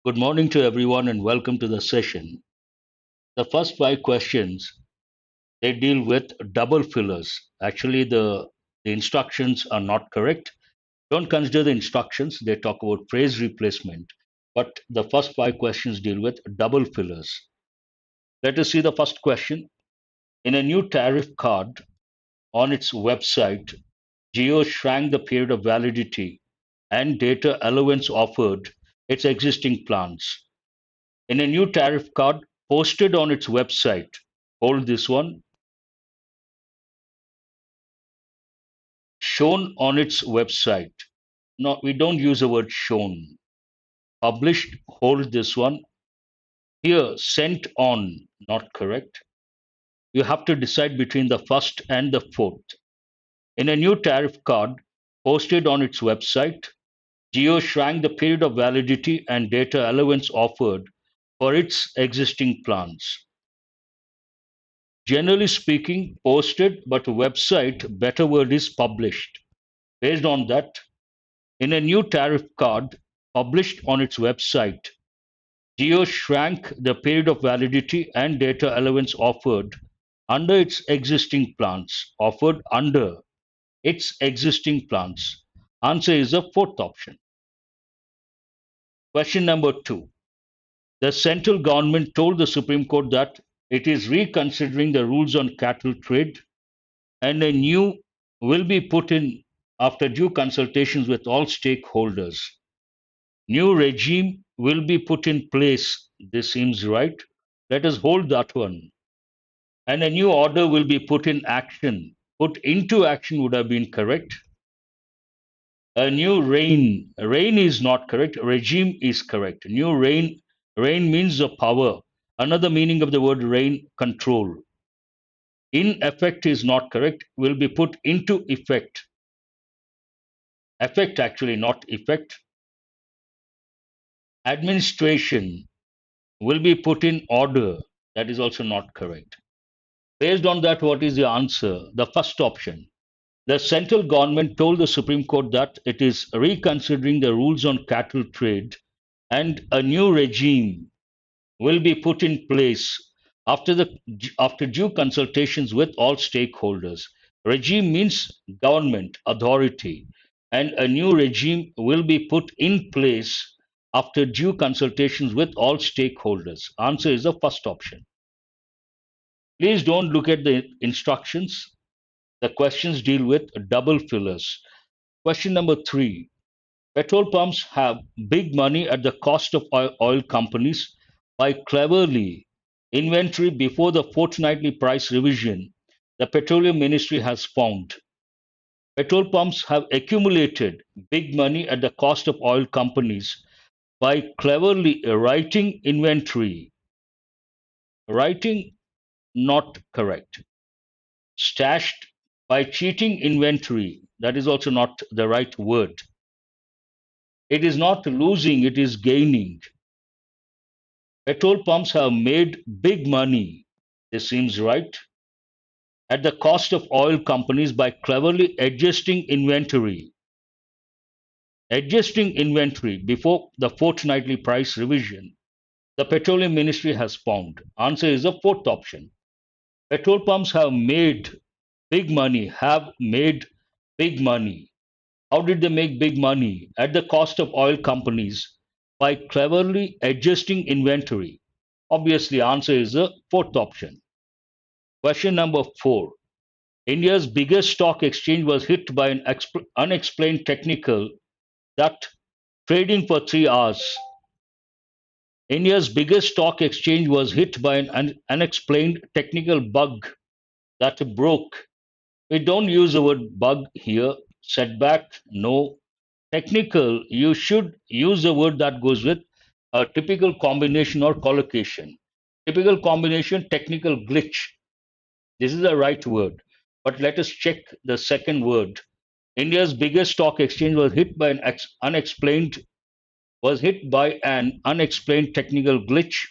Good morning to everyone and welcome to the session. The first five questions they deal with double fillers. Actually, the instructions are not correct. Don't consider the instructions, they talk about phrase replacement. But the first five questions deal with double fillers. Let us see the first question. In a new tariff card on its website, Jio shrank the period of validity and data allowance offered its existing plans. In a new tariff card posted on its website, hold this one, shown on its website. No, we don't use the word shown. Published, hold this one. Here, sent on, not correct. You have to decide between the first and the fourth. In a new tariff card posted on its website, Jio shrank the period of validity and data allowance offered for its existing plans. Generally speaking, posted, but website, better word is published. Based on that, in a new tariff card published on its website, Jio shrank the period of validity and data allowance offered under its existing plans. Offered under its existing plans. Answer is the fourth option. Question number two. The central government told the Supreme Court that it is reconsidering the rules on cattle trade and a new will be put in after due consultations with all stakeholders. New regime will be put in place. This seems right. Let us hold that one. And a new order will be put in action. Put into action would have been correct. A new reign. Reign is not correct. Regime is correct. New reign. Reign means the power. Another meaning of the word reign, control. In effect is not correct. Will be put into effect. Effect actually, not effect. Administration will be put in order. That is also not correct. Based on that, what is the answer? The first option. The central government told the Supreme Court that it is reconsidering the rules on cattle trade and a new regime will be put in place after due consultations with all stakeholders. Regime means government, authority, and a new regime will be put in place after due consultations with all stakeholders. Answer is the first option. Please don't look at the instructions. The questions deal with double fillers. Question number three. Petrol pumps have big money at the cost of oil companies by cleverly inventory before the fortnightly price revision the Petroleum Ministry has found. Petrol pumps have accumulated big money at the cost of oil companies by cleverly writing inventory. Writing not correct. Stashed by cheating inventory. That is also not the right word. It is not losing, it is gaining. Petrol pumps have made big money. This seems right. At the cost of oil companies by cleverly adjusting inventory. Adjusting inventory before the fortnightly price revision, the Petroleum Ministry has found. Answer is the fourth option. Petrol pumps have made big money, have made big money. How did they make big money? At the cost of oil companies by cleverly adjusting inventory. Obviously, answer is the fourth option. Question number four. India's biggest stock exchange was hit by an unexplained technical that trading for 3 hours. India's biggest stock exchange was hit by an unexplained technical bug that broke. We don't use the word bug here. Setback, no. Technical, you should use the word that goes with a typical combination or collocation. Typical combination, technical glitch. This is the right word. But let us check the second word. India's biggest stock exchange was hit by an unexplained technical glitch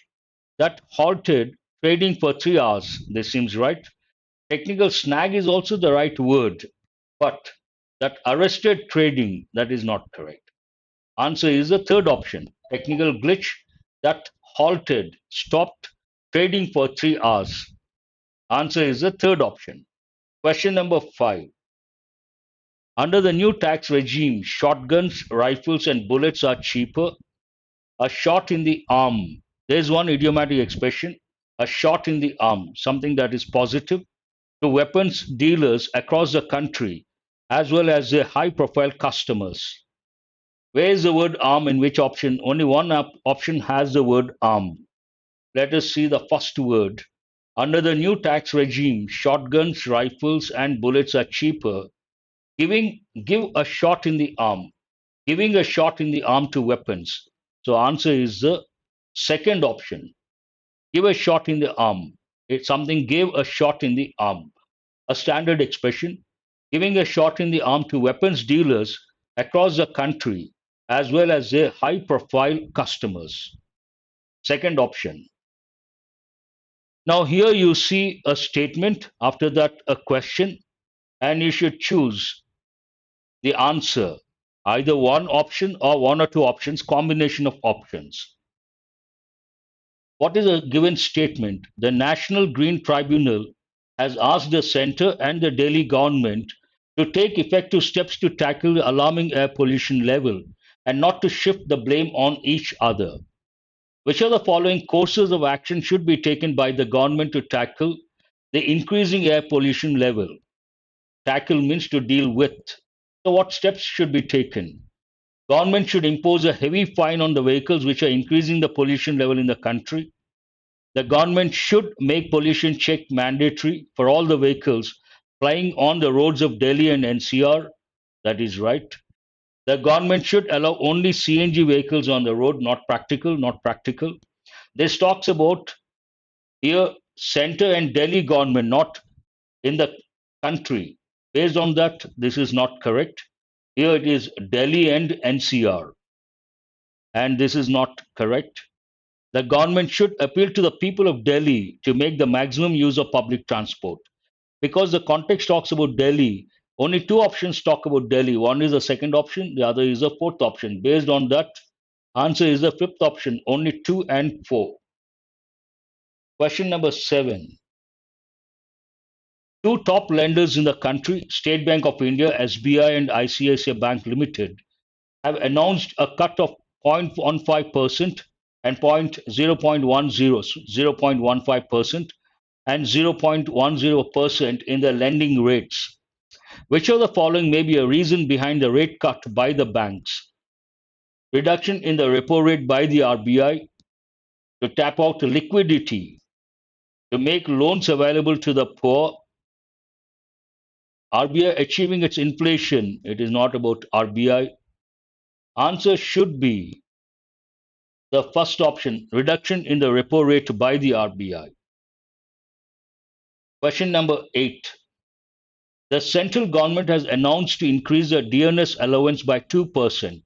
that halted trading for 3 hours. This seems right. Technical snag is also the right word, but that arrested trading, that is not correct. Answer is the third option. Technical glitch that halted, stopped trading for 3 hours? Answer is the third option. Question number 5. Under the new tax regime, shotguns, rifles, and bullets are cheaper. A shot in the arm. There's one idiomatic expression, a shot in the arm, something that is positive to weapons dealers across the country as well as their high profile customers. Where is the word arm in which option? Only one option has the word arm. Let us see the first word. Under the new tax regime, shotguns, rifles, and bullets are cheaper. Give a shot in the arm. Giving a shot in the arm to weapons. So answer is the second option. Give a shot in the arm. It's something gave a shot in the arm. A standard expression. Giving a shot in the arm to weapons dealers across the country as well as their high profile customers. Second option. Now here you see a statement, after that a question, and you should choose the answer, either one option or one or two options, combination of options. What is a given statement? The National Green Tribunal has asked the center and the Delhi government to take effective steps to tackle the alarming air pollution level and not to shift the blame on each other. Which of the following courses of action should be taken by the government to tackle the increasing air pollution level? Tackle means to deal with. So what steps should be taken? Government should impose a heavy fine on the vehicles which are increasing the pollution level in the country. The government should make pollution check mandatory for all the vehicles flying on the roads of Delhi and NCR. That is right. The government should allow only CNG vehicles on the road, not practical, not practical. This talks about here center and Delhi government, not in the country. Based on that, this is not correct. Here it is Delhi and NCR, and this is not correct. The government should appeal to the people of Delhi to make the maximum use of public transport. Because the context talks about Delhi, only two options talk about Delhi. One is the second option, the other is the fourth option. Based on that, answer is the fifth option, only 2 and 4. Question number 7. Two top lenders in the country, State Bank of India, SBI, and ICICI Bank Limited, have announced a cut of 0.15% and 0.15% and 0.10% in the lending rates. Which of the following may be a reason behind the rate cut by the banks? Reduction in the repo rate by the RBI to tap out liquidity, to make loans available to the poor, RBI achieving its inflation. It is not about RBI. Answer should be the first option, reduction in the repo rate by the RBI. Question number 8. The central government has announced to increase the dearness allowance by 2%.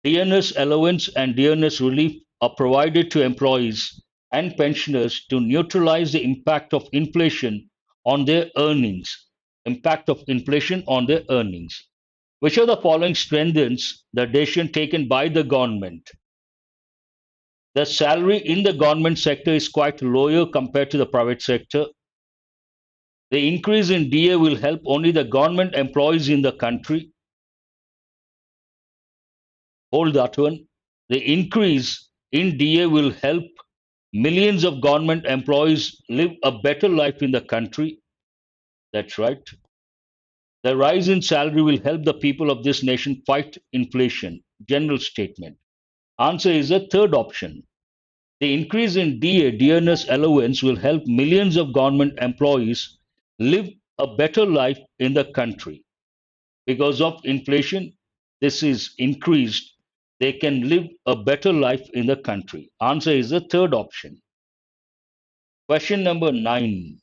Dearness allowance and dearness relief are provided to employees and pensioners to neutralize the impact of inflation on their earnings. Impact of inflation on their earnings. Which of the following strengthens the decision taken by the government? The salary in the government sector is quite lower compared to the private sector. The increase in DA will help only the government employees in the country. Hold that one. The increase in DA will help millions of government employees live a better life in the country. That's right. The rise in salary will help the people of this nation fight inflation. General statement. Answer is the third option. The increase in DA, dearness allowance, will help millions of government employees live a better life in the country. Because of inflation, this is increased. They can live a better life in the country. Answer is the third option. Question number 9.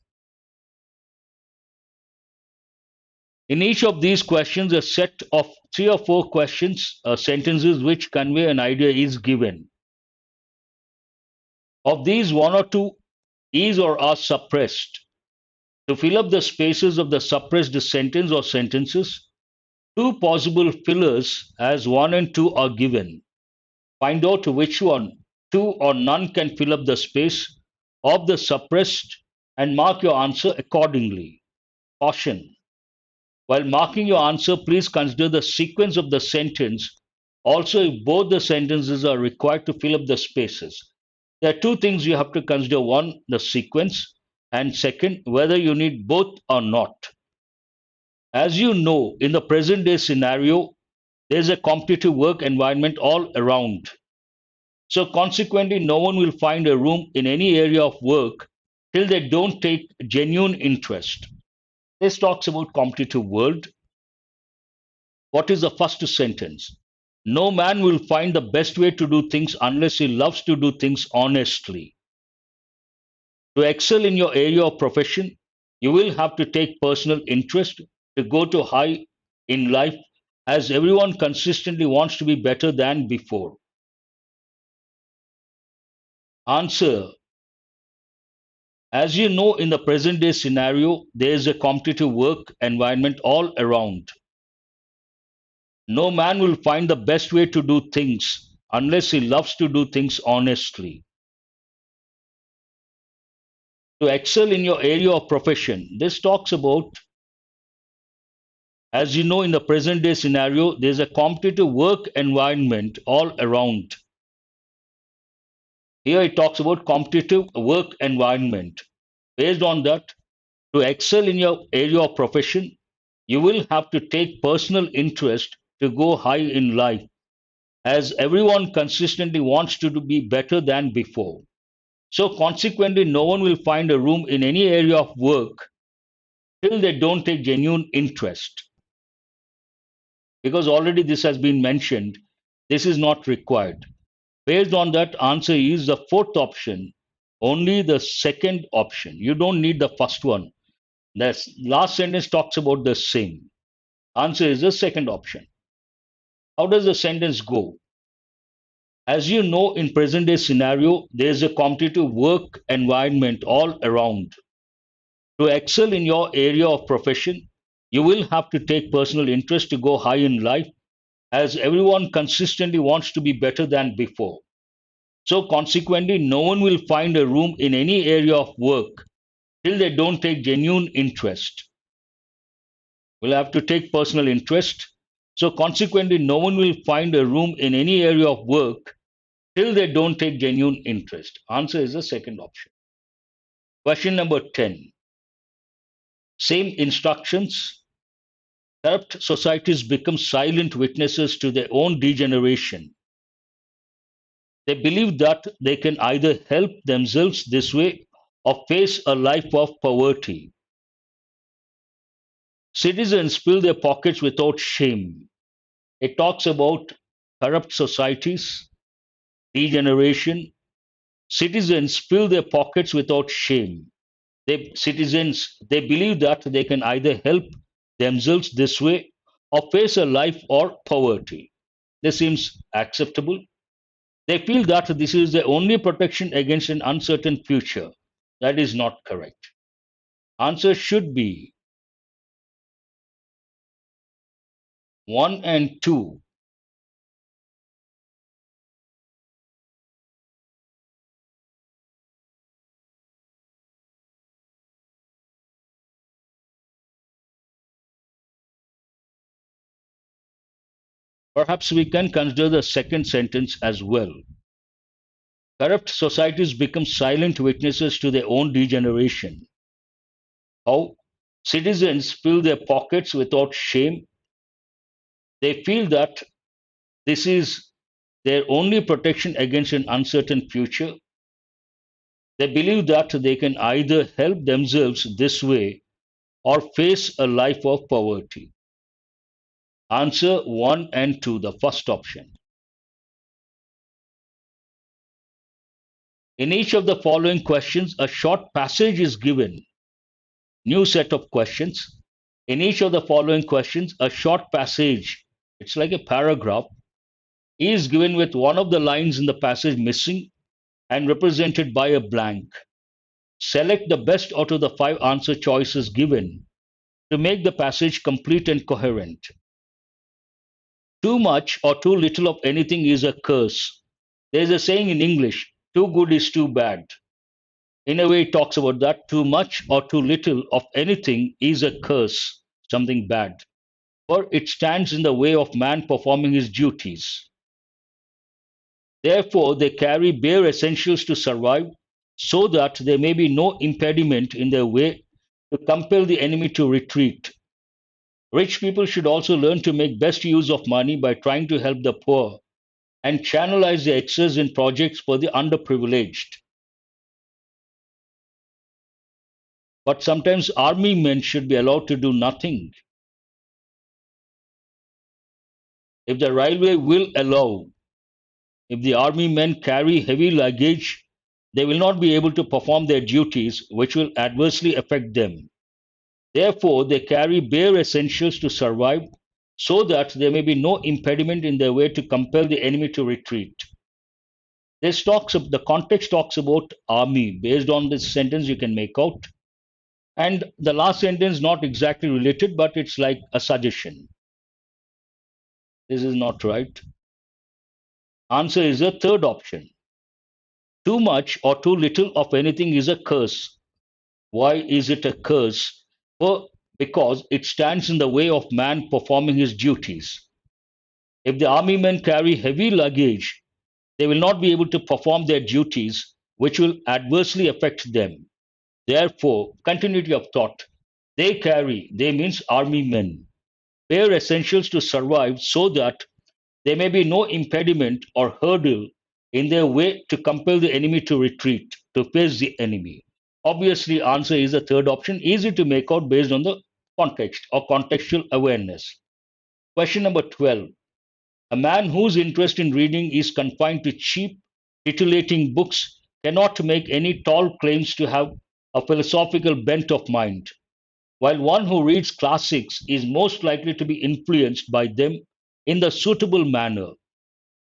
In each of these questions, a set of 3 or 4 questions, sentences which convey an idea is given. Of these, 1 or 2 is or are suppressed. To fill up the spaces of the suppressed sentence or sentences, 2 possible fillers as 1 and 2 are given. Find out which one two or none can fill up the space of the suppressed and mark your answer accordingly. Caution. While marking your answer, please consider the sequence of the sentence. Also, if both the sentences are required to fill up the spaces. There are two things you have to consider. One, the sequence, and second, whether you need both or not. As you know, in the present day scenario, there's a competitive work environment all around. So, consequently, no one will find a room in any area of work till they don't take genuine interest. This talks about competitive world. What is the first sentence? No man will find the best way to do things unless he loves to do things honestly. To excel in your area of profession, you will have to take personal interest to go to high in life, as everyone consistently wants to be better than before. Answer. As you know, in the present day scenario, there is a competitive work environment all around. No man will find the best way to do things unless he loves to do things honestly. To excel in your area of profession, this talks about, as you know, in the present day scenario, there's a competitive work environment all around. Here it talks about competitive work environment. Based on that, to excel in your area of profession, you will have to take personal interest to go high in life, as everyone consistently wants to be better than before. So, consequently, no one will find a room in any area of work till they don't take genuine interest. Because already this has been mentioned, this is not required. Based on that, answer is the fourth option, only the second option. You don't need the first one. The last sentence talks about the same. Answer is the second option. How does the sentence go? As you know, in present day scenario, there is a competitive work environment all around. To excel in your area of profession, you will have to take personal interest to go high in life, as everyone consistently wants to be better than before. So, consequently, no one will find a room in any area of work till they don't take genuine interest. Will have to take personal interest. So, consequently, no one will find a room in any area of work till they don't take genuine interest. Answer is the second option. Question number 10. Same instructions. Corrupt societies become silent witnesses to their own degeneration. They believe that they can either help themselves this way or face a life of poverty. Citizens fill their pockets without shame. It talks about corrupt societies, degeneration. Citizens fill their pockets without shame. They believe that they can either help themselves this way or face a life or poverty. This seems acceptable. They feel that this is the only protection against an uncertain future. That is not correct. Answer should be 1 and 2. Perhaps we can consider the second sentence as well. Corrupt societies become silent witnesses to their own degeneration. How? Citizens fill their pockets without shame. They feel that this is their only protection against an uncertain future. They believe that they can either help themselves this way or face a life of poverty. Answer 1 and 2, the first option. In each of the following questions, a short passage is given. New set of questions. In each of the following questions, a short passage, it's like a paragraph, is given with one of the lines in the passage missing and represented by a blank. Select the best out of the five answer choices given to make the passage complete and coherent. Too much or too little of anything is a curse. There's a saying in English, too good is too bad. In a way, it talks about that too much or too little of anything is a curse, something bad, for it stands in the way of man performing his duties. Therefore, they carry bare essentials to survive, so that there may be no impediment in their way to compel the enemy to retreat. Rich people should also learn to make best use of money by trying to help the poor and channelize the excess in projects for the underprivileged. But sometimes army men should be allowed to do nothing. If the railway will allow, if the army men carry heavy luggage, they will not be able to perform their duties, which will adversely affect them. Therefore, they carry bare essentials to survive, so that there may be no impediment in their way to compel the enemy to retreat. The context talks about army. Based on this sentence, you can make out. And the last sentence not exactly related, but it's like a suggestion. This is not right. Answer is the third option. Too much or too little of anything is a curse. Why is it a curse? Well, because it stands in the way of man performing his duties. If the army men carry heavy luggage, they will not be able to perform their duties, which will adversely affect them. Therefore, continuity of thought. They means army men, bare essentials to survive, so that there may be no impediment or hurdle in their way to compel the enemy to retreat, to face the enemy. Obviously, answer is the third option, easy to make out based on the context or contextual awareness. Question number 12. A man whose interest in reading is confined to cheap, titillating books cannot make any tall claims to have a philosophical bent of mind, while one who reads classics is most likely to be influenced by them in the suitable manner.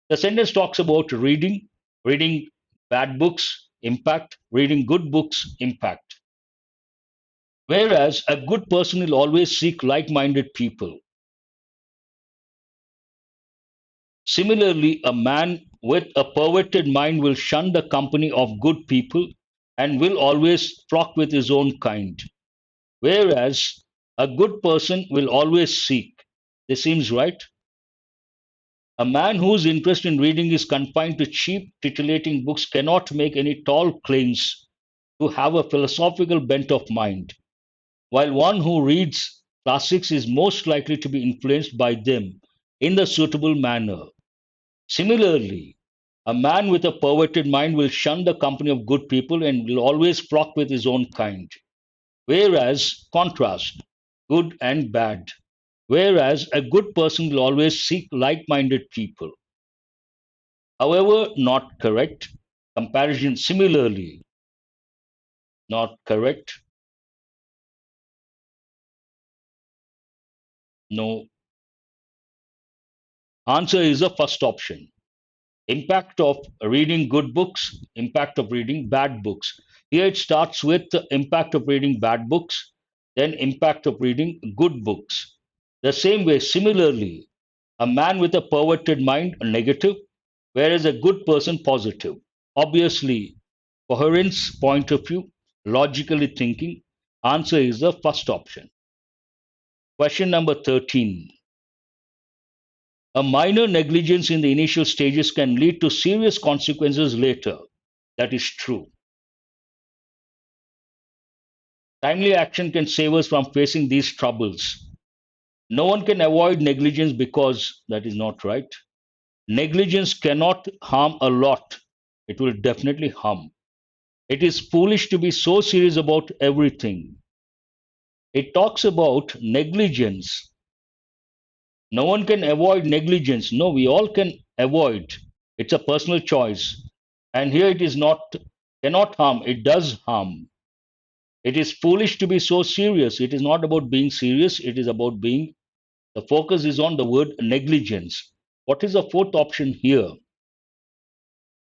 The sentence talks about reading bad books, impact, reading good books, impact. Whereas a good person will always seek like minded people. Similarly, a man with a perverted mind will shun the company of good people and will always flock with his own kind. Whereas a good person will always seek. This seems right. A man whose interest in reading is confined to cheap, titillating books cannot make any tall claims to have a philosophical bent of mind, while one who reads classics is most likely to be influenced by them in the suitable manner. Similarly, a man with a perverted mind will shun the company of good people and will always flock with his own kind. Whereas, contrast, good and bad. Whereas a good person will always seek like minded people. However, not correct. Comparison similarly, not correct. No. Answer is the first option. Impact of reading good books, impact of reading bad books. Here it starts with the impact of reading bad books, then impact of reading good books. The same way, similarly, a man with a perverted mind, negative, whereas a good person, positive. Obviously, coherence point of view, logically thinking, answer is the first option. Question number 13. A minor negligence in the initial stages can lead to serious consequences later. That is true. Timely action can save us from facing these troubles. No one can avoid negligence because that is not right. Negligence cannot harm a lot. It will definitely harm. It is foolish to be so serious about everything. It talks about negligence. No one can avoid negligence. No, we all can avoid. It's a personal choice. And here it is not, cannot harm, it does harm. It is foolish to be so serious. It is not about being serious, it is about being, the focus is on the word negligence. What is the fourth option here?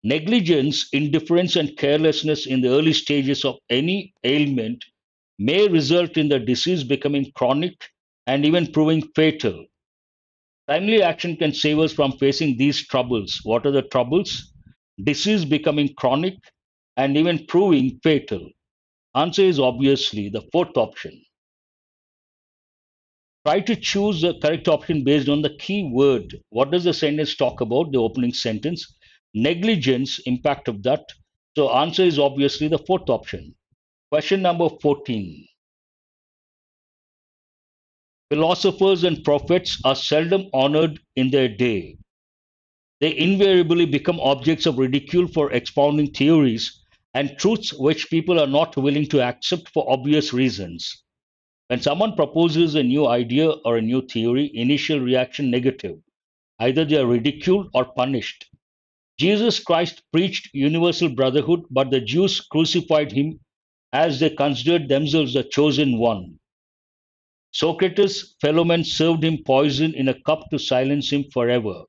Negligence, indifference, and carelessness in the early stages of any ailment may result in the disease becoming chronic and even proving fatal. Timely action can save us from facing these troubles. What are the troubles? disease becoming chronic, and even proving fatal? Answer is obviously the fourth option. Try to choose the correct option based on the key word. What does the sentence talk about? The opening sentence. Negligence, impact of that. So answer is obviously the fourth option. Question number 14. Philosophers and prophets are seldom honored in their day. They invariably become objects of ridicule for expounding theories and truths which people are not willing to accept for obvious reasons. When someone proposes a new idea or a new theory, initial reaction negative. Either they are ridiculed or punished. Jesus Christ preached universal brotherhood, but the Jews crucified him as they considered themselves the chosen one. Socrates' fellow men served him poison in a cup to silence him forever.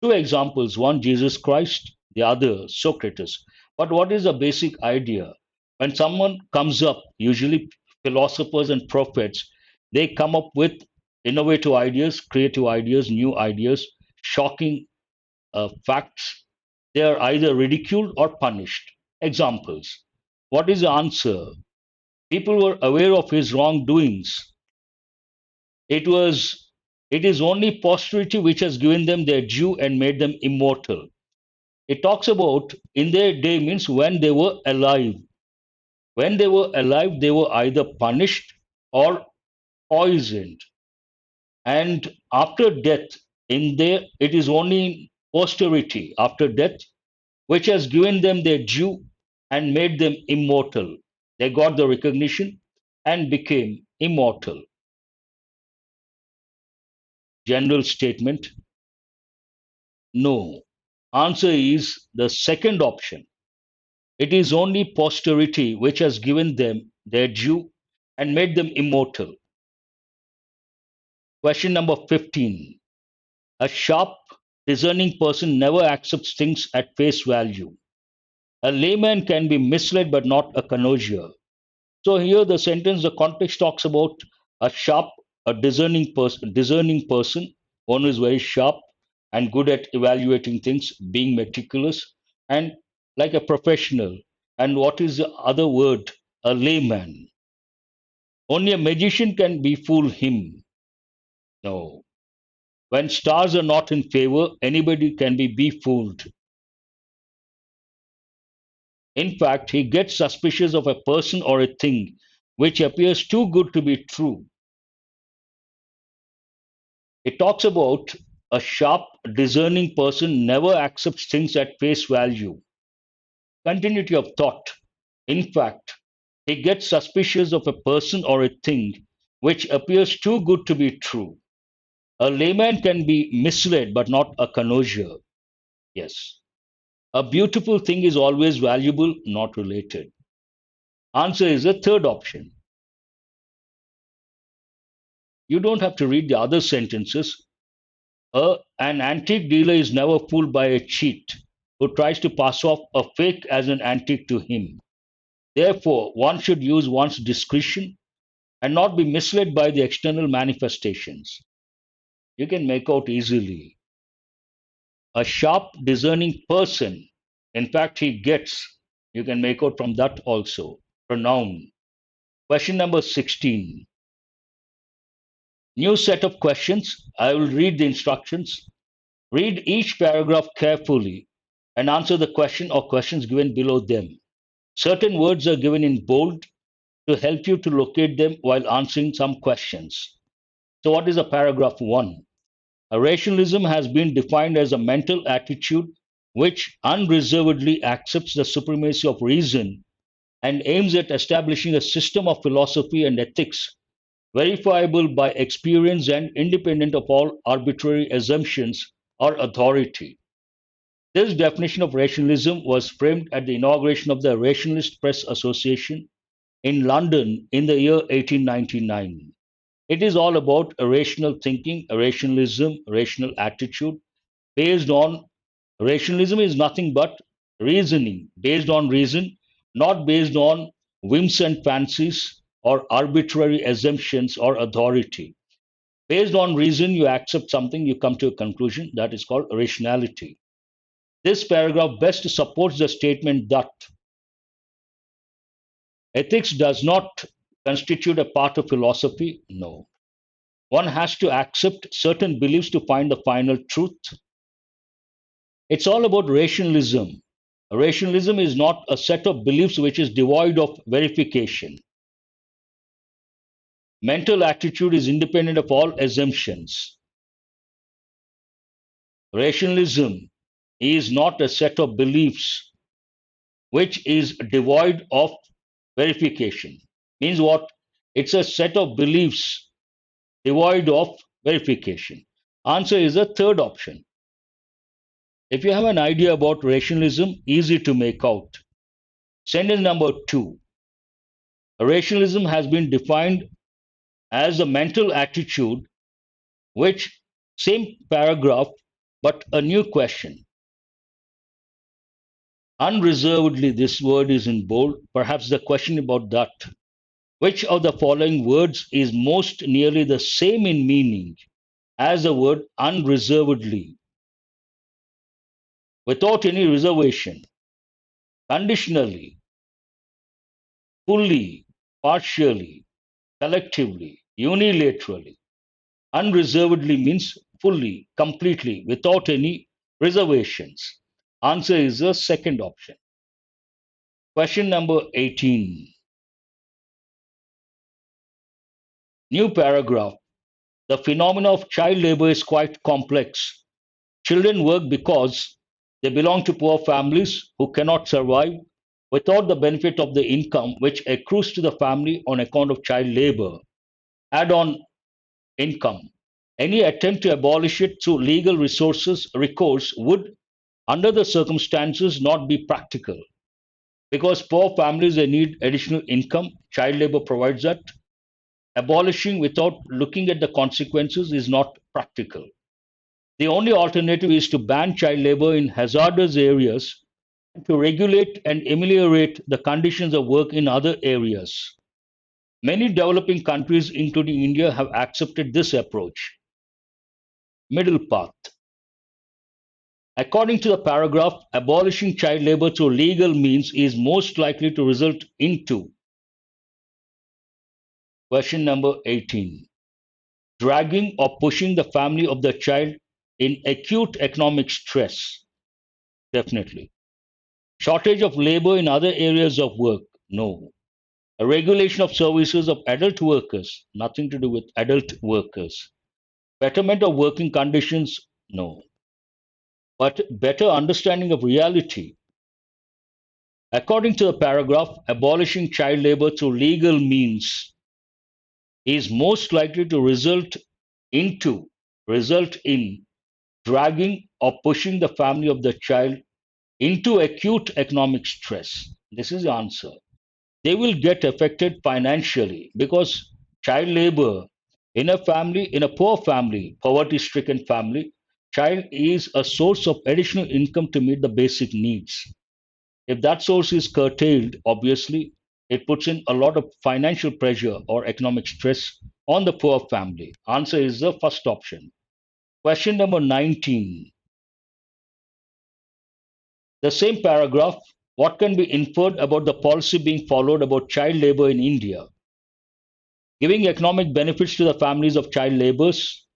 Two examples, one Jesus Christ, the other Socrates. But what is the basic idea? When someone comes up, usually philosophers and prophets, they come up with innovative ideas, creative ideas, new ideas, shocking facts. They are either ridiculed or punished. Examples. What is the answer? People were aware of his wrongdoings. It was it is only posterity which has given them their due and made them immortal. It talks about in their day means when they were alive. When they were alive, they were either punished or poisoned. And after death, in their it is only posterity after death which has given them their due and made them immortal. They got the recognition and became immortal. General statement: no. Answer is the second option. It is only posterity which has given them their due and made them immortal. Question number 15. A sharp, discerning person never accepts things at face value. A layman can be misled but not a connoisseur. So here the sentence, the context talks about a sharp, a discerning person, one who is very sharp and good at evaluating things, being meticulous, and like a professional. And what is the other word? A layman. Only a magician can befool him. No. When stars are not in favor, anybody can be befooled. In fact, he gets suspicious of a person or a thing which appears too good to be true. It talks about a sharp, discerning person never accepts things at face value. Continuity of thought. In fact, he gets suspicious of a person or a thing which appears too good to be true. A layman can be misled but not a connoisseur. Yes. A beautiful thing is always valuable, not related. Answer is the third option. You don't have to read the other sentences. An antique dealer is never fooled by a cheat who tries to pass off a fake as an antique to him. Therefore, one should use one's discretion and not be misled by the external manifestations. You can make out easily. A sharp, discerning person, in fact, he gets. You can make out from that also. Pronoun. Question number 16. New set of questions. I will read the instructions. Read each paragraph carefully and answer the question or questions given below them. Certain words are given in bold to help you to locate them while answering some questions. So, what is a paragraph 1? A rationalism has been defined as a mental attitude which unreservedly accepts the supremacy of reason and aims at establishing a system of philosophy and ethics verifiable by experience and independent of all arbitrary assumptions or authority. This definition of rationalism was framed at the inauguration of the Rationalist Press Association in London in the year 1899. It is all about a rational thinking, a rationalism, rational attitude based on rationalism is nothing but reasoning, based on reason, not based on whims and fancies or arbitrary assumptions or authority. Based on reason, you accept something, you come to a conclusion that is called rationality. This paragraph best supports the statement that ethics does not constitute a part of philosophy. No. One has to accept certain beliefs to find the final truth. It's all about rationalism. Rationalism is not a set of beliefs which is devoid of verification. Mental attitude is independent of all assumptions. Rationalism is not a set of beliefs which is devoid of verification. Means what? It's a set of beliefs devoid of verification. Answer is the third option. If you have an idea about rationalism, easy to make out. Sentence number two. Rationalism has been defined as a mental attitude which, same paragraph, but a new question. Unreservedly, this word is in bold. Perhaps the question about that. Which of the following words is most nearly the same in meaning as the word unreservedly, without any reservation, conditionally, fully, partially, collectively, unilaterally? Unreservedly means fully, completely, without any reservations. Answer is the second option. Question number 18. New paragraph. The phenomena of child labor is quite complex. Children work because they belong to poor families who cannot survive without the benefit of the income which accrues to the family on account of child labor. Add on income. Any attempt to abolish it through legal recourse would, under the circumstances, not be practical. Because poor families they need additional income, child labor provides that. Abolishing without looking at the consequences is not practical. The only alternative is to ban child labor in hazardous areas, to regulate and ameliorate the conditions of work in other areas. Many developing countries, including India, have accepted this approach. Middle path. According to the paragraph, abolishing child labor through legal means is most likely to result into question number 18. Dragging or pushing the family of the child in acute economic stress. Definitely. Shortage of labor in other areas of work. No. A regulation of services of adult workers. Nothing to do with adult workers. Betterment of working conditions. No. But better understanding of reality. According to the paragraph, abolishing child labor through legal means is most likely to result in dragging or pushing the family of the child into acute economic stress. This is the answer. They will get affected financially because child labor in a family, in a poor family, poverty stricken family, child is a source of additional income to meet the basic needs. If that source is curtailed, obviously, it puts in a lot of financial pressure or economic stress on the poor family. Answer is the first option. Question number 19. The same paragraph, what can be inferred about the policy being followed about child labor in India? Giving economic benefits to the families of child laborers,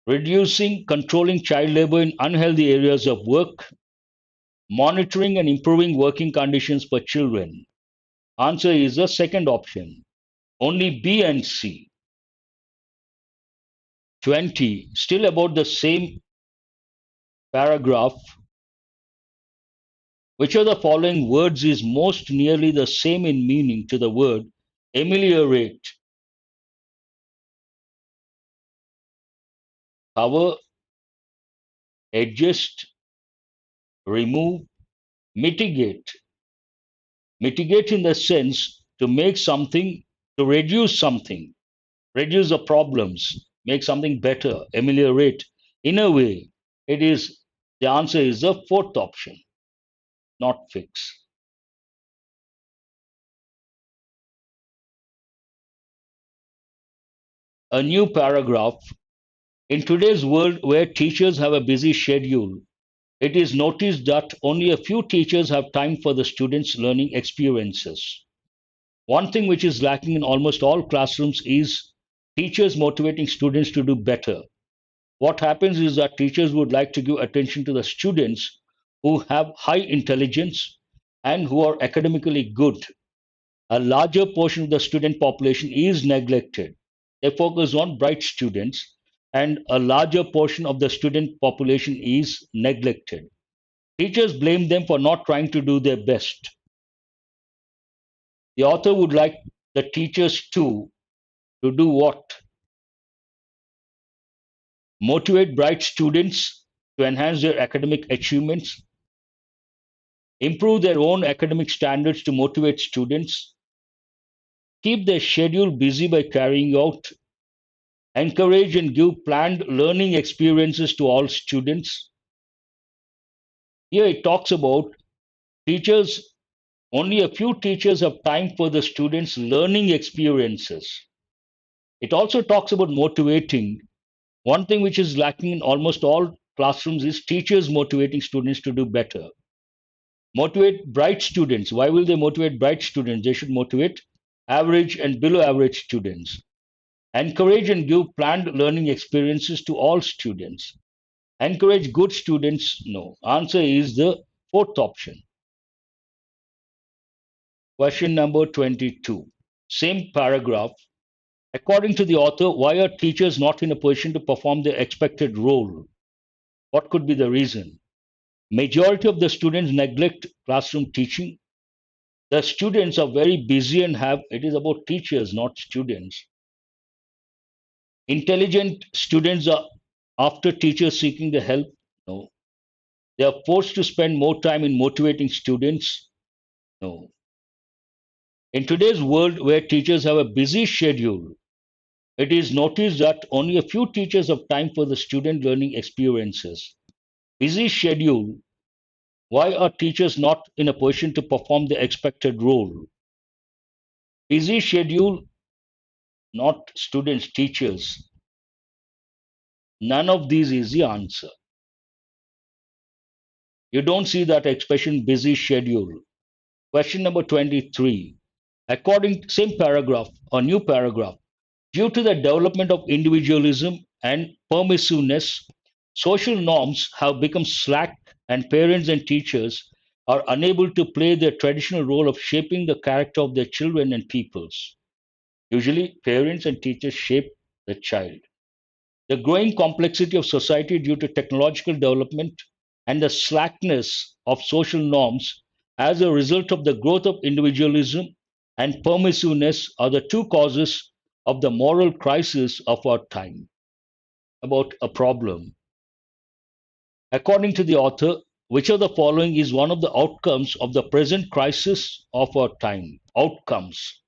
reducing, controlling child labor in unhealthy areas of work, monitoring and improving working conditions for children. Answer is the second option. Only B and C. 20. Still about the same paragraph. Which of the following words is most nearly the same in meaning to the word ameliorate? Cover, adjust, remove, mitigate. Mitigate in the sense to make something, to reduce the problems, make something better, ameliorate. In a way, it is the answer is the fourth option, not fix. A new paragraph. In today's world where teachers have a busy schedule, it is noticed that only a few teachers have time for the students' learning experiences. One thing which is lacking in almost all classrooms is teachers motivating students to do better. What happens is that teachers would like to give attention to the students who have high intelligence and who are academically good. A larger portion of the student population is neglected. They focus on bright students, and a larger portion of the student population is neglected. Teachers blame them for not trying to do their best. The author would like the teachers to do what? Motivate bright students to enhance their academic achievements, improve their own academic standards to motivate students, keep their schedule busy by carrying out, encourage and give planned learning experiences to all students. Here it talks about teachers, only a few teachers have time for the students' learning experiences. It also talks about motivating. One thing which is lacking in almost all classrooms is teachers motivating students to do better. Motivate bright students. Why will they motivate bright students? They should motivate average and below average students. Encourage and give planned learning experiences to all students. Encourage good students? No. Answer is the fourth option. Question number 22. Same paragraph. According to the author, why are teachers not in a position to perform their expected role? What could be the reason? Majority of the students neglect classroom teaching. The students are very busy and have it is about teachers, not students. Intelligent students are after teachers seeking the help. No. They are forced to spend more time in motivating students. No. In today's world where teachers have a busy schedule, it is noticed that only a few teachers have time for the student learning experiences. Busy schedule. Why are teachers not in a position to perform the expected role? Busy schedule, not students, teachers. None of these is the answer. You don't see that expression busy schedule. Question number 23. According same paragraph or new paragraph, due to the development of individualism and permissiveness, social norms have become slack and parents and teachers are unable to play their traditional role of shaping the character of their children and peoples. Usually, parents and teachers shape the child. The growing complexity of society due to technological development and the slackness of social norms as a result of the growth of individualism and permissiveness are the two causes of the moral crisis of our time. About a problem. According to the author, which of the following is one of the outcomes of the present crisis of our time? Outcomes.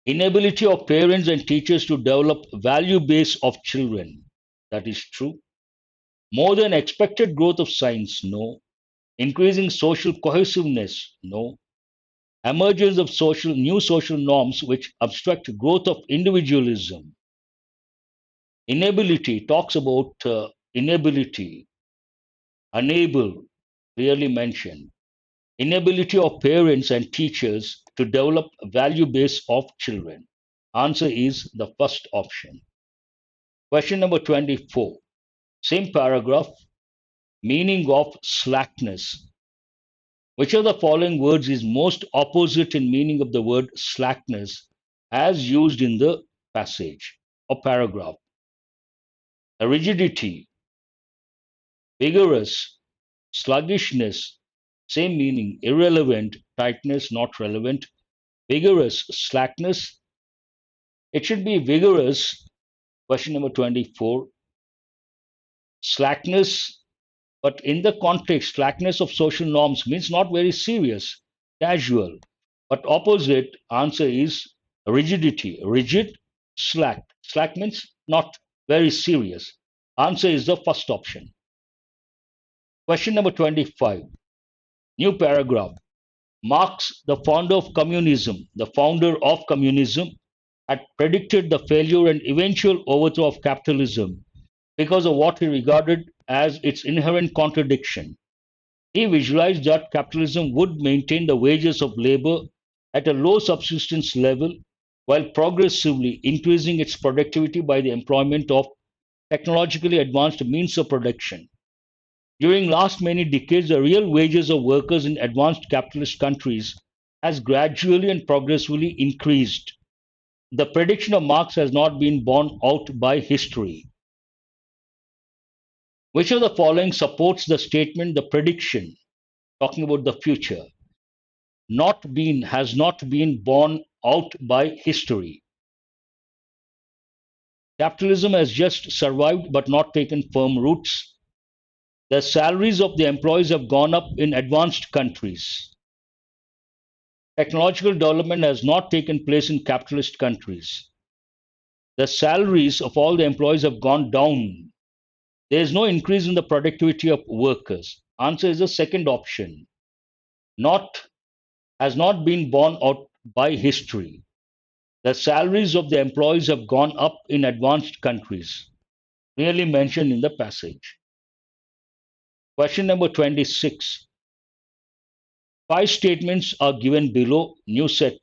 Inability of parents and teachers to develop value base of children. That is true. More than expected growth of science? No. Increasing social cohesiveness? No. Emergence of new social norms which obstruct growth of individualism. Inability talks about inability, unable, clearly mentioned. Inability of parents and teachers to develop value base of children. Answer is the first option. Question number 24. Same paragraph. Meaning of slackness. Which of the following words is most opposite in meaning of the word slackness as used in the passage or paragraph? Rigidity, vigorous, sluggishness, same meaning, irrelevant, tightness, not relevant, vigorous, slackness. It should be vigorous. Question number 24. Slackness, but in the context, slackness of social norms means not very serious, casual. But opposite answer is rigidity. Rigid, slack. Slack means not very serious. Answer is the first option. Question number 25. New paragraph. Marx, the founder of communism, had predicted the failure and eventual overthrow of capitalism because of what he regarded as its inherent contradiction. He visualized that capitalism would maintain the wages of labor at a low subsistence level while progressively increasing its productivity by the employment of technologically advanced means of production. During last many decades, the real wages of workers in advanced capitalist countries has gradually and progressively increased. The prediction of Marx has not been borne out by history. Which of the following supports the statement, the prediction, talking about the future, has not been borne out by history? Capitalism has just survived but not taken firm roots. The salaries of the employees have gone up in advanced countries. Technological development has not taken place in capitalist countries. The salaries of all the employees have gone down. There is no increase in the productivity of workers. Answer is the second option. Not has not been borne out by history. The salaries of the employees have gone up in advanced countries, clearly mentioned in the passage. Question number 26. Five statements are given below, new set,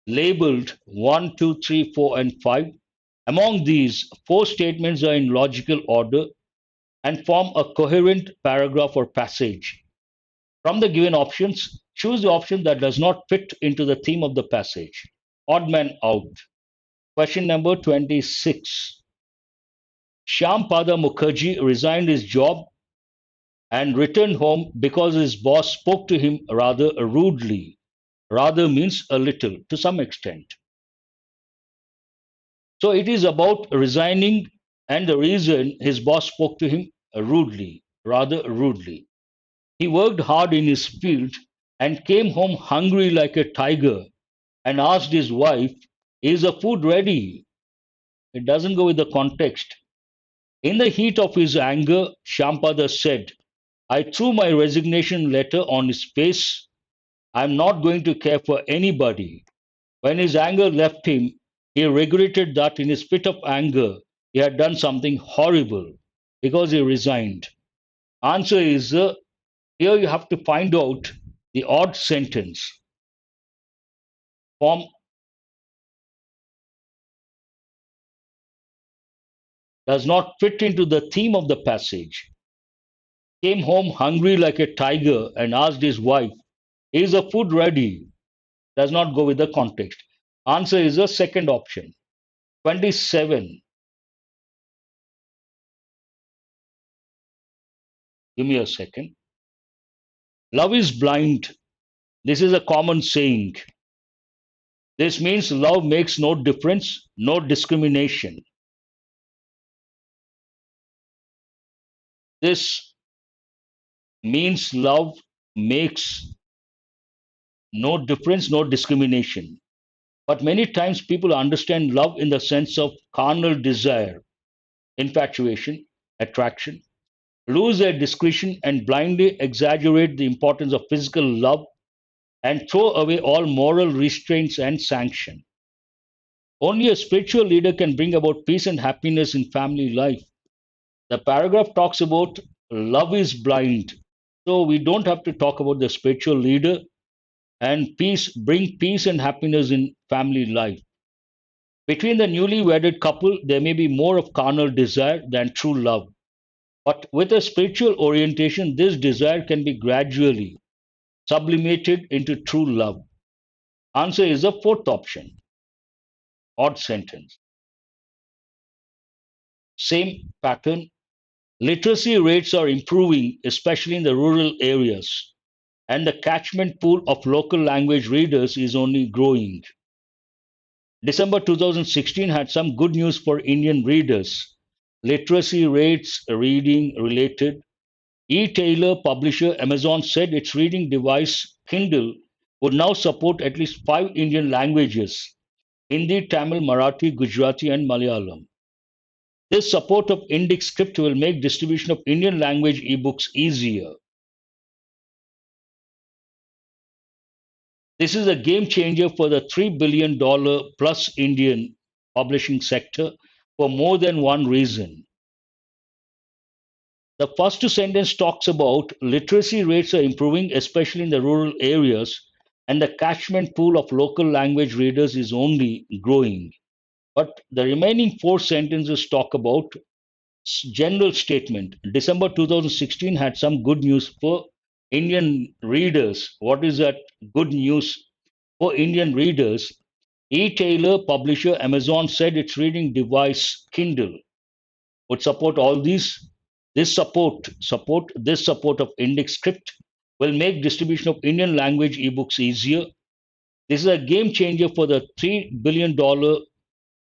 labeled 1, 2, 3, 4, and 5. Among these, four statements are in logical order and form a coherent paragraph or passage. From the given options, choose the option that does not fit into the theme of the passage. Odd man out. Question number 26. Shyampada Mukherjee resigned his job and returned home because his boss spoke to him rather rudely. Rather means a little, to some extent. So it is about resigning and the reason his boss spoke to him rudely, rather rudely. He worked hard in his field and came home hungry like a tiger and asked his wife, is the food ready? It doesn't go with the context. In the heat of his anger, Shampada said, I threw my resignation letter on his face. I'm not going to care for anybody. When his anger left him, he regretted that in his fit of anger, he had done something horrible because he resigned. Answer is here you have to find out the odd sentence form does not fit into the theme of the passage. Came home hungry like a tiger and asked his wife, is the food ready? Does not go with the context. Answer is the second option. 27. Give me a second. Love is blind. This is a common saying. This means love makes no difference, no discrimination. This means love makes no difference, no discrimination. But many times people understand love in the sense of carnal desire, infatuation, attraction, lose their discretion and blindly exaggerate the importance of physical love and throw away all moral restraints and sanction. Only a spiritual leader can bring about peace and happiness in family life. The paragraph talks about love is blind. So we don't have to talk about the spiritual leader and bring peace and happiness in family life. Between the newly wedded couple, there may be more of carnal desire than true love. But with a spiritual orientation, this desire can be gradually sublimated into true love. Answer is the fourth option, odd sentence. Same pattern. Literacy rates are improving, especially in the rural areas, and the catchment pool of local language readers is only growing. December 2016 had some good news for Indian readers. Literacy rates, reading related. E-tailer publisher Amazon said its reading device Kindle would now support at least 5 Indian languages: Hindi, Tamil, Marathi, Gujarati, and Malayalam. This support of Indic script will make distribution of Indian language ebooks easier. This is a game changer for the $3 billion plus Indian publishing sector for more than one reason. The first sentence talks about literacy rates are improving, especially in the rural areas, and the catchment pool of local language readers is only growing. But the remaining four sentences talk about general statement. December 2016 had some good news for Indian readers. What is that good news for Indian readers? E-tailer publisher Amazon said its reading device Kindle would support all these. This support of Index script will make distribution of Indian language ebooks easier. This is a game changer for the $3 billion, 3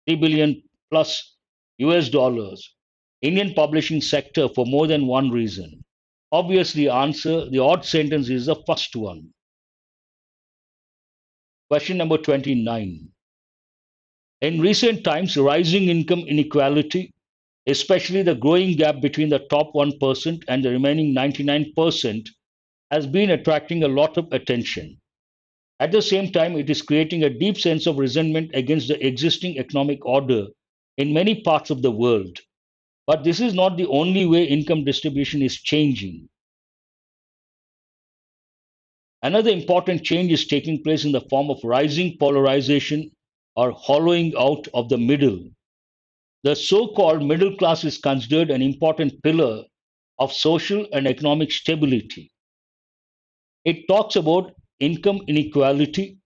billion plus US dollars Indian publishing sector for more than one reason. Obviously, answer the odd sentence is the first one. Question number 29. In recent times, rising income inequality, especially the growing gap between the top 1% and the remaining 99%, has been attracting a lot of attention. At the same time, it is creating a deep sense of resentment against the existing economic order in many parts of the world. But this is not the only way income distribution is changing. Another important change is taking place in the form of rising polarization or hollowing out of the middle. The so called middle class is considered an important pillar of social and economic stability. It talks about income inequality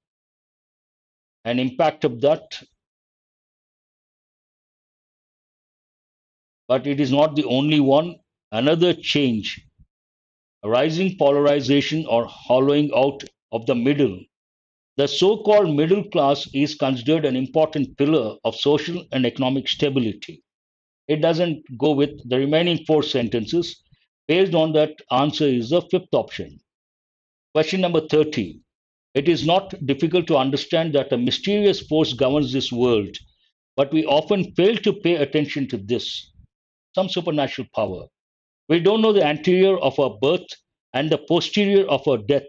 and impact of that, but it is not the only one. Another change, rising polarization or hollowing out of the middle. The so called middle class is considered an important pillar of social and economic stability. It doesn't go with the remaining four sentences. Based on that, answer is the fifth option. Question number 30. It is not difficult to understand that a mysterious force governs this world, but we often fail to pay attention to this. Some supernatural power. We don't know the anterior of our birth and the posterior of our death.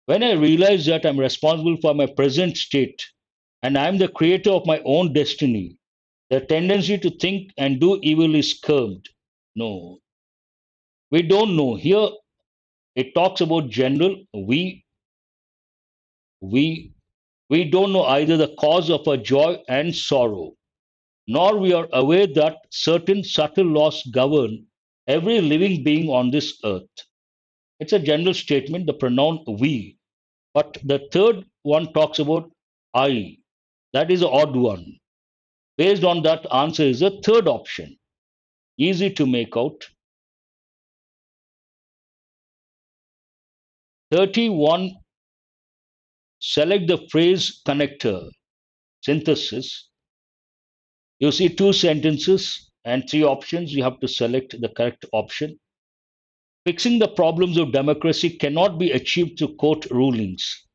When I realize that I'm responsible for my present state and I'm the creator of my own destiny, the tendency to think and do evil is curbed. No, we don't know. Here it talks about general. We, we don't know either the cause of our joy and sorrow, nor we are aware that certain subtle laws govern every living being on this earth. It's a general statement, the pronoun we. But the third one talks about I. That is an odd one. Based on that, answer is the third option. Easy to make out. 31. Select the phrase connector. Synthesis. You see two sentences and three options. You have to select the correct option. Fixing the problems of democracy cannot be achieved through court rulings.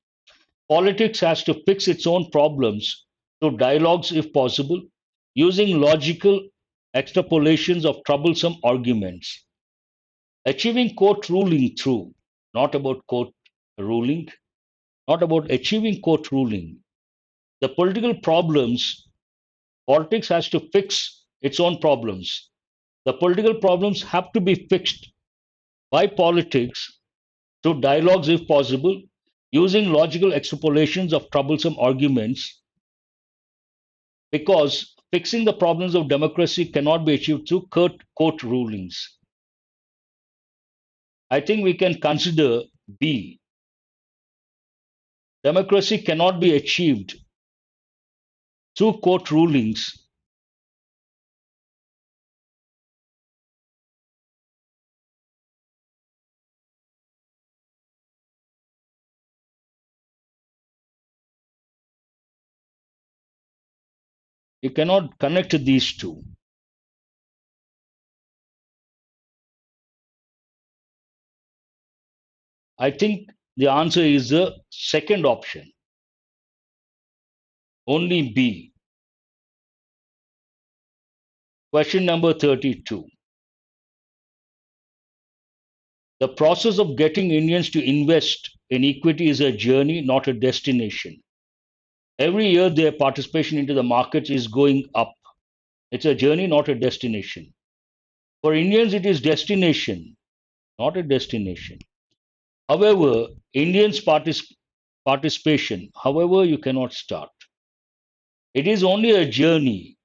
Politics has to fix its own problems through dialogues if possible, using logical extrapolations of troublesome arguments. Achieving court ruling through, not about court ruling, not about achieving court ruling. The political problems, politics has to fix its own problems. The political problems have to be fixed by politics through dialogues if possible, using logical extrapolations of troublesome arguments, because fixing the problems of democracy cannot be achieved through court rulings. I think we can consider B. Democracy cannot be achieved through court rulings. You cannot connect these two. I think the answer is the second option, only B. Question number 32. The process of getting Indians to invest in equity is a journey, not a destination. Every year, their participation into the markets is going up. It's a journey, not a destination. For Indians, it is destination, not a destination. However, participation, however, you cannot start. It is only a journey.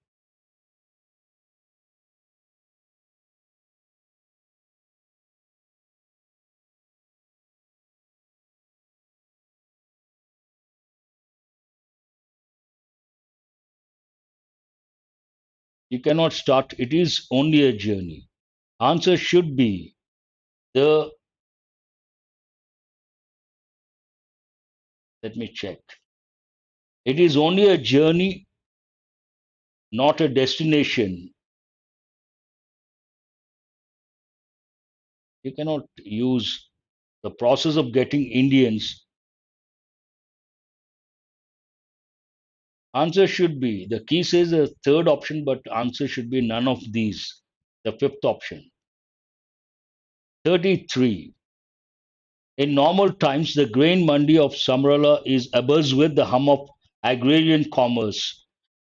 You cannot start. It is only a journey. Answer should be the, let me check. It is only a journey, not a destination. You cannot use the process of getting Indians. Answer should be, the key says the third option, but answer should be none of these. The fifth option. 33. In normal times, the grain mandi of Samrala is abuzz with the hum of agrarian commerce.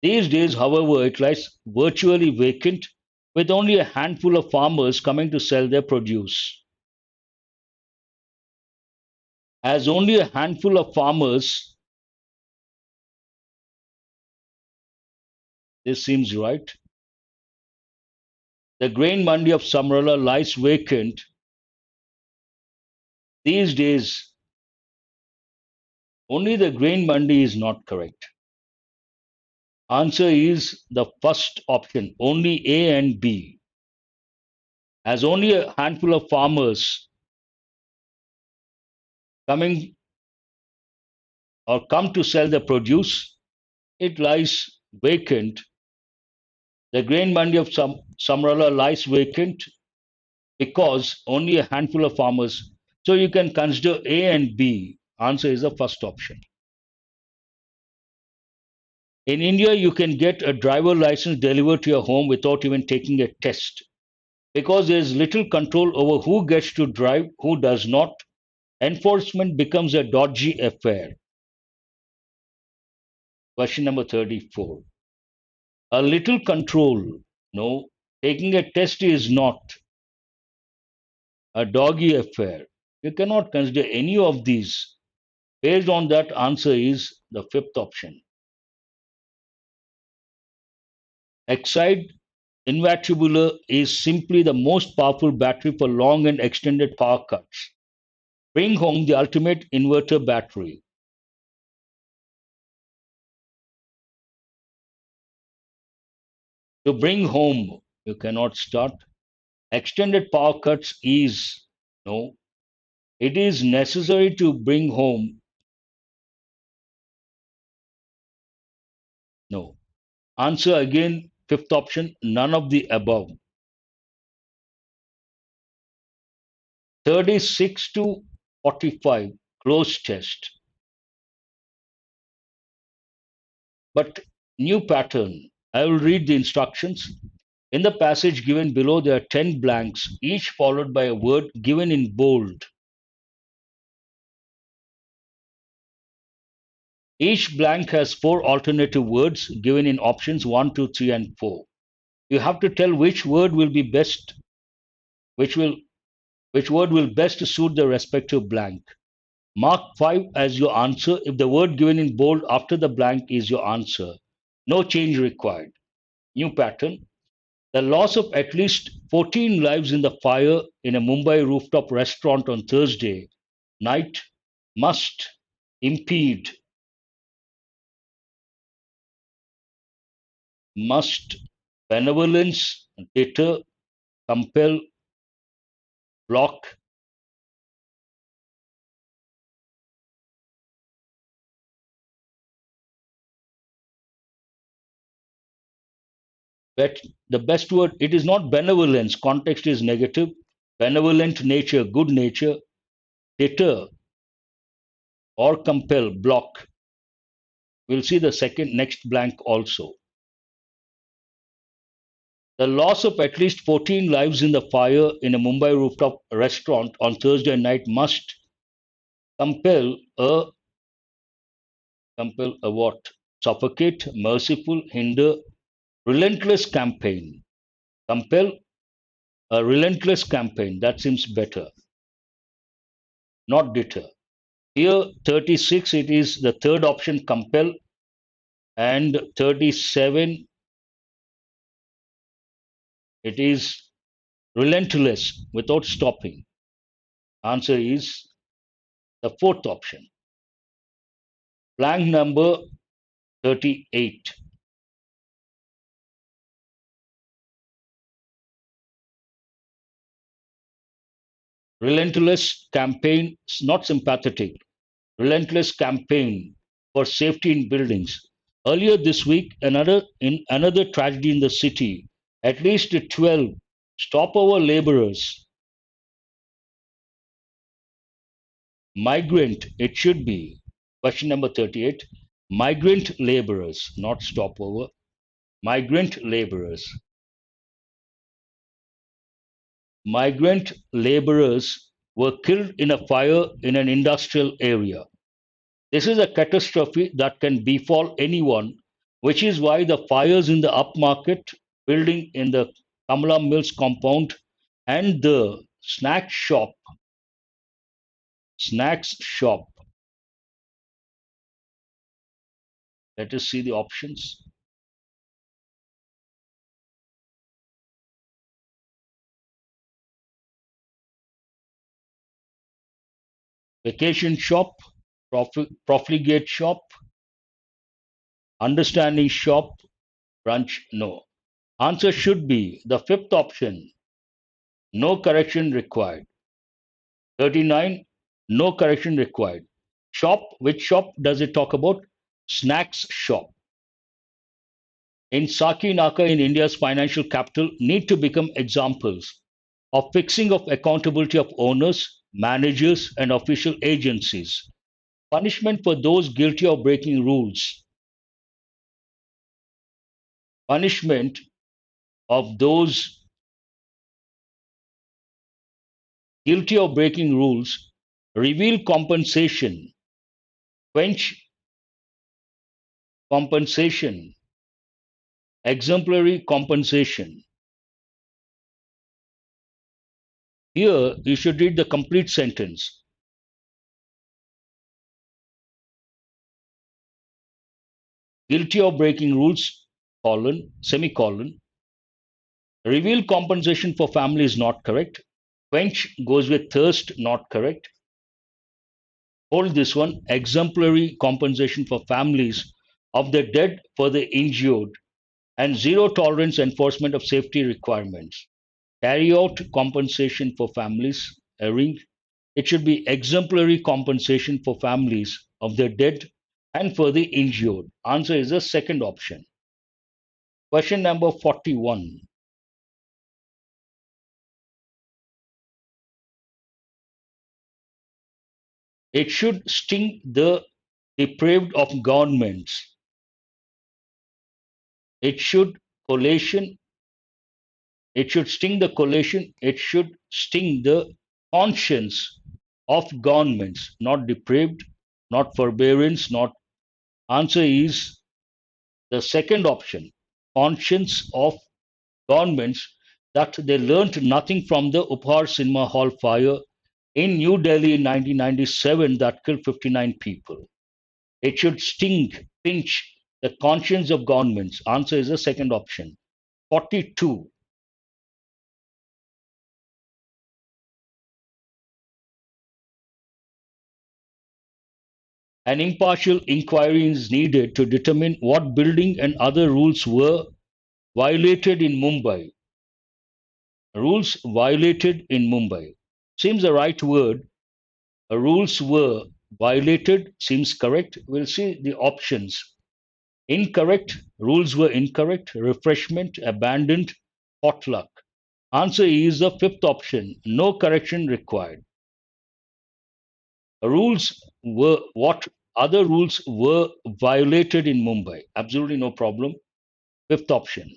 These days, however, it lies virtually vacant, with only a handful of farmers coming to sell their produce. As only a handful of farmers, this seems right. The grain mandi of Samrala lies vacant. These days, only the grain mandi is not correct. Answer is the first option, only A and B. As only a handful of farmers coming or come to sell the produce, it lies vacant. The grain mandi of Samrala lies vacant because only a handful of farmers. So you can consider A and B. Answer is the first option. In India, you can get a driver license delivered to your home without even taking a test because there is little control over who gets to drive, who does not. Enforcement becomes a dodgy affair. Question number 34. A little control. No, taking a test is not a doggy affair. You cannot consider any of these. Based on that, answer is the fifth option. Exide Invatubular is simply the most powerful battery for long and extended power cuts. Bring home the ultimate inverter battery. To bring home, you cannot start. Extended power cuts is no. It is necessary to bring home. No. Answer again, fifth option, none of the above. 36 to 45, closed test. But new pattern. I will read the instructions. In the passage given below, there are 10 blanks, each followed by a word given in bold. Each blank has four alternative words given in options 1, 2, 3, and 4. You have to tell which word will be best, which will which word will best suit the respective blank. Mark 5 as your answer if the word given in bold after the blank is your answer. No change required. New pattern. The loss of at least 14 lives in the fire in a Mumbai rooftop restaurant on Thursday night must impede, must benevolence, deter, compel, block. But the best word, it is not benevolence. Context is negative. Benevolent nature, good nature, deter or compel, block. We'll see the second next blank also. The loss of at least 14 lives in the fire in a Mumbai rooftop restaurant on Thursday night must compel a what? Suffocate, merciful, hinder, relentless campaign. Compel a relentless campaign. That seems better, not deter. Here, 36, it is the third option, compel, and 37, it is relentless without stopping. Answer is the fourth option. Blank number 38. Relentless campaign, not sympathetic. Relentless campaign for safety in buildings. Earlier this week, another tragedy in the city. At least 12 stopover laborers, migrant, it should be. Question number 38. Migrant laborers, not stopover. Migrant laborers. Migrant laborers were killed in a fire in an industrial area. This is a catastrophe that can befall anyone, which is why the fires in the upmarket building in the Kamala Mills compound and the snacks shop. Let us see the options. Vacation shop, profligate shop, understanding shop, brunch, no. Answer should be the fifth option, no correction required. 39, no correction required. Shop, which shop does it talk about? Snacks shop. In Sakinaka in India's financial capital need to become examples of fixing of accountability of owners, managers, and official agencies. Punishment for those guilty of breaking rules. Punishment of those guilty of breaking rules. Reveal compensation. Quench compensation. Exemplary compensation. Here you should read the complete sentence. Guilty of breaking rules, semicolon. Reveal compensation for family is not correct. Quench goes with thirst, not correct. Hold this one. Exemplary compensation for families of the dead for the injured and zero tolerance enforcement of safety requirements. Carry out compensation for families, erring. It should be exemplary compensation for families of the dead and for the injured. Answer is the second option. Question number 41. It should sting the depraved of governments. It should collation. It should sting the collation. It should sting the conscience of governments, not depraved, not forbearance, not. Answer is the second option. Conscience of governments that they learnt nothing from the Upar Cinema Hall fire in New Delhi in 1997 that killed 59 people. It should pinch the conscience of governments. Answer is the second option. 42. An impartial inquiry is needed to determine what building and other rules were violated in Mumbai. Rules violated in Mumbai. Seems the right word. Rules were violated seems correct. We'll see the options. Incorrect, rules were incorrect, refreshment, abandoned, potluck. Answer is the fifth option, no correction required. Rules were what other rules were violated in Mumbai? Absolutely no problem. Fifth option.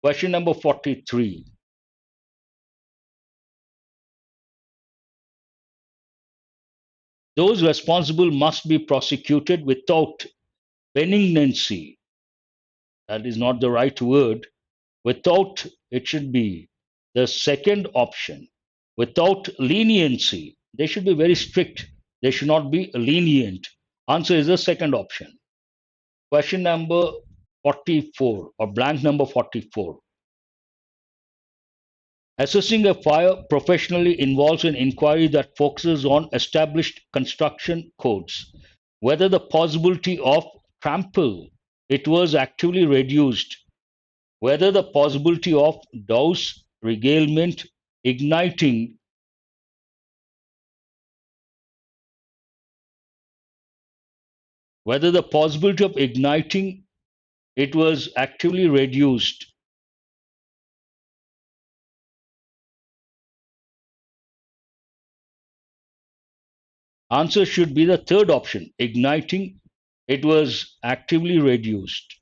Question number 43. Those responsible must be prosecuted without benignancy. That is not the right word. Without, it should be the second option. Without leniency. They should be very strict. They should not be lenient. Answer is the second option. Question number 44 or blank number 44. Assessing a fire professionally involves an inquiry that focuses on established construction codes, whether the possibility of trample it was actively reduced, whether the possibility of douse, regalement, igniting, whether the possibility of igniting it was actively reduced. Answer should be the third option, igniting it was actively reduced.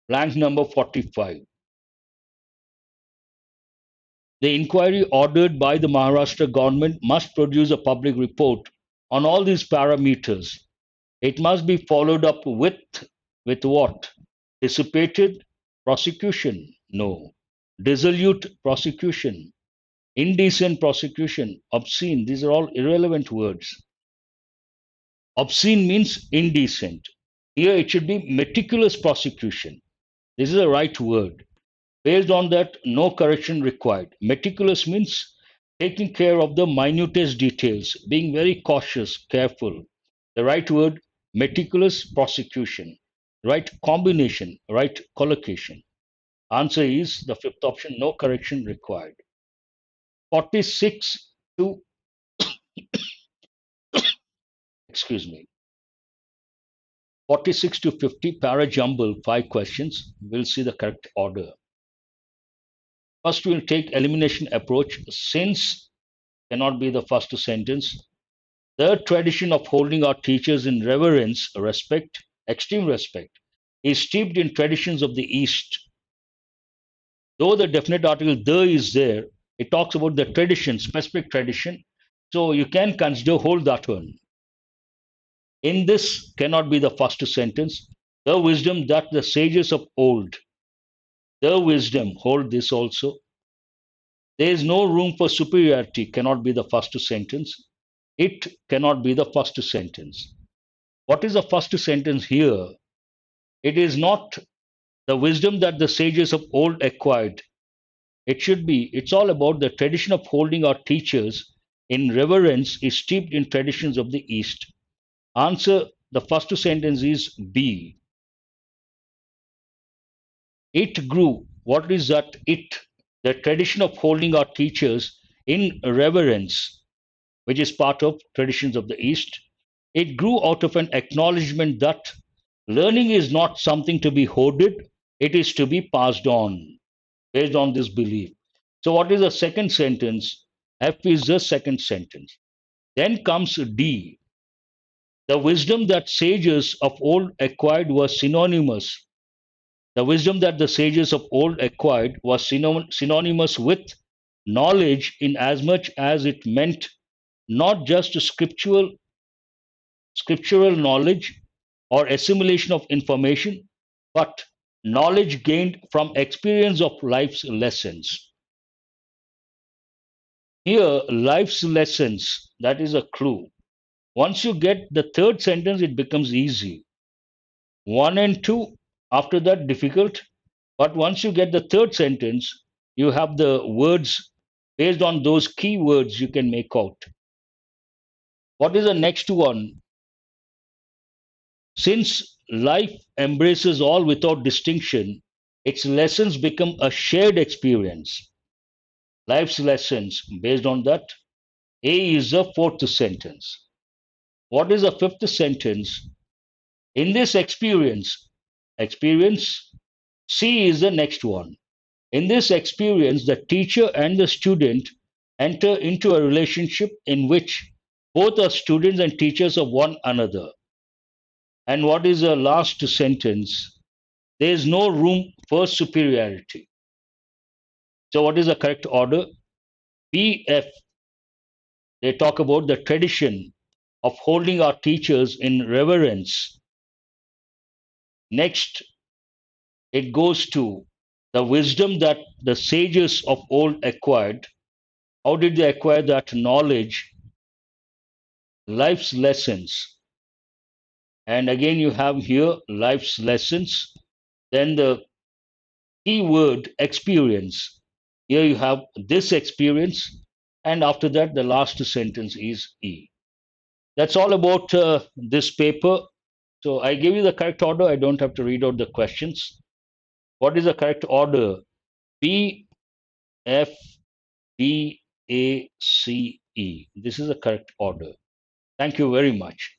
Blank number 45. The inquiry ordered by the Maharashtra government must produce a public report on all these parameters. It must be followed up with what? Dissipated prosecution? No. Dissolute prosecution? Indecent prosecution? Obscene? These are all irrelevant words. Obscene means indecent. Here it should be meticulous prosecution. This is the right word. Based on that, no correction required. Meticulous means taking care of the minutest details, being very cautious, careful. The right word, meticulous prosecution. Right combination, right collocation. Answer is the fifth option, no correction required. 46 to, excuse me, 46 to 50, para jumble, 5 questions. We'll see the correct order. First, we'll take elimination approach. Since cannot be the first sentence. The tradition of holding our teachers in reverence, respect, extreme respect, is steeped in traditions of the East. Though the definite article the is there, it talks about the tradition, specific tradition. So you can consider hold that one. In this cannot be the first sentence. The wisdom that the sages of old, the wisdom, hold this also. There is no room for superiority, cannot be the first sentence. It cannot be the first sentence. What is the first sentence here? It is not the wisdom that the sages of old acquired. It should be, it's all about the tradition of holding our teachers in reverence is steeped in traditions of the East. Answer, the first sentence is B. It grew. What is that it? The tradition of holding our teachers in reverence, which is part of traditions of the East. It grew out of an acknowledgement that learning is not something to be hoarded, it is to be passed on based on this belief. So, what is the second sentence? F is the second sentence. Then comes D. The wisdom that sages of old acquired was synonymous. The wisdom that the sages of old acquired was synonymous with knowledge in as much as it meant not just scriptural knowledge or assimilation of information, but knowledge gained from experience of life's lessons. Here, life's lessons, that is a clue. Once you get the third sentence, it becomes easy. 1 and 2, after that, difficult. But once you get the third sentence, you have the words based on those key words you can make out. What is the next one? Since life embraces all without distinction, its lessons become a shared experience. Life's lessons, based on that, A is the fourth sentence. What is the fifth sentence? In this experience, C is the next one. In this experience, the teacher and the student enter into a relationship in which both are students and teachers of one another. And what is the last sentence? There is no room for superiority. So, what is the correct order? BF, they talk about the tradition of holding our teachers in reverence. Next, it goes to the wisdom that the sages of old acquired. How did they acquire that knowledge? Life's lessons. And again, you have here life's lessons. Then the keyword experience. Here you have this experience. And after that, the last sentence is E. That's all about this paper. So I give you the correct order. I don't have to read out the questions. What is the correct order? B, F, D, A, C, E. This is the correct order. Thank you very much.